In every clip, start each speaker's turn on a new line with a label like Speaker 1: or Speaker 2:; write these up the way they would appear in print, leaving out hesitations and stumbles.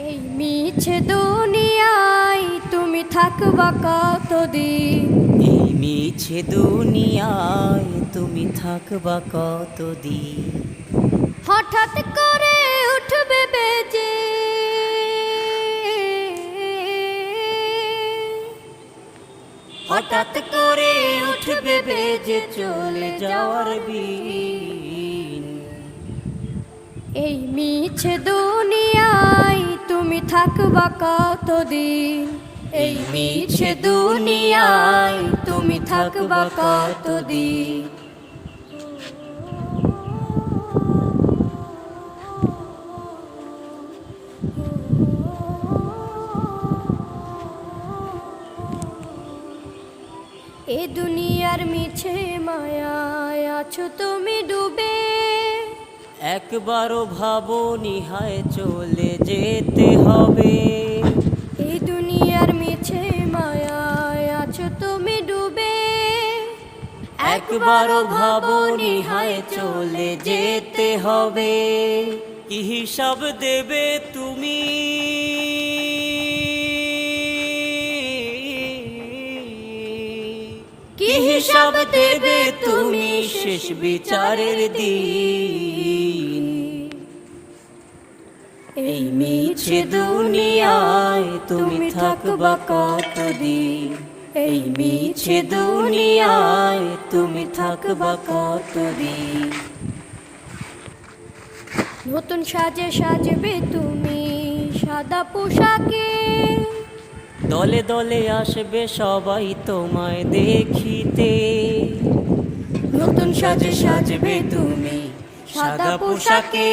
Speaker 1: এই মিছে দুনিয়ায় তুমি থাকবা কতদিন?
Speaker 2: এই মিছে দুনিয়ায় তুমি থাকবা কতদিন?
Speaker 1: হঠাৎ করে উঠবে বেজে
Speaker 2: হঠাৎ করে উঠবে বেজে চলে যাওয়ার বিন।
Speaker 1: এই মিছে দুনিয়ায় তুমি থাকবা কতদিন?
Speaker 2: এই মিছে দুনিয়ায় তুমি থাকবা কতদিন?
Speaker 1: এ দুনিয়ার মিছে মায়ায় আছো তুমি ডুবে,
Speaker 2: একবারও ভাবো নিহায় চলে যেতে হবে।
Speaker 1: এই দুনিয়ার মিছে মায়ায় আছো তুমি ডুবে,
Speaker 2: একবারও ভাবো নিহায় চলে যেতে হবে। কি হিসাব দেবে তুমি? কি হিসাব দেবে তুমি শেষ বিচারের দিন? এই মিছে দুনিয়ায় তুমি থাকবা কতদিন? এই মিছে দুনিয়ায় তুমি থাকবা কতদিন?
Speaker 1: নতুন সাজে সাজবে তুমি সাদা পোশাকে,
Speaker 2: দলে দলে আসবে সবাই তোমায় দেখিতে। নতুন সাজে সাজবে তুমি সাদা পোশাকে,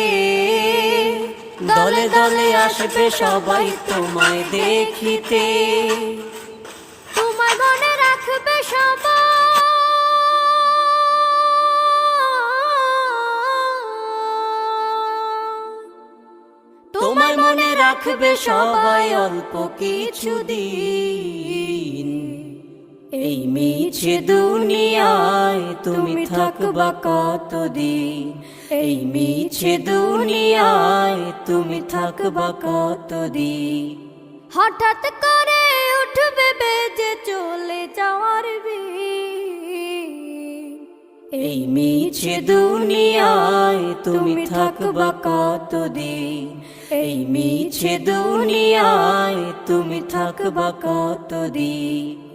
Speaker 2: দলে দলে আসবে সবাই তোমায় দেখিতে।
Speaker 1: তোমার মনে রাখবে সবাই,
Speaker 2: তোমায় মনে রাখবে সবাই অল্প কিছু দিন। এই মিছে দুনিয়ায় তুমি থাকবা কতদিন? এই মিছে দুনিয়ায় তুমি থাকবা কতদিন?
Speaker 1: হঠাৎ করে উঠবে বেজে চলে যাওয়ার বিন।
Speaker 2: এই মিছে দুনিয়ায় তুমি থাকবা কতদিন? এই মিছে দুনিয়ায় তুমি থাকবা কতদিন?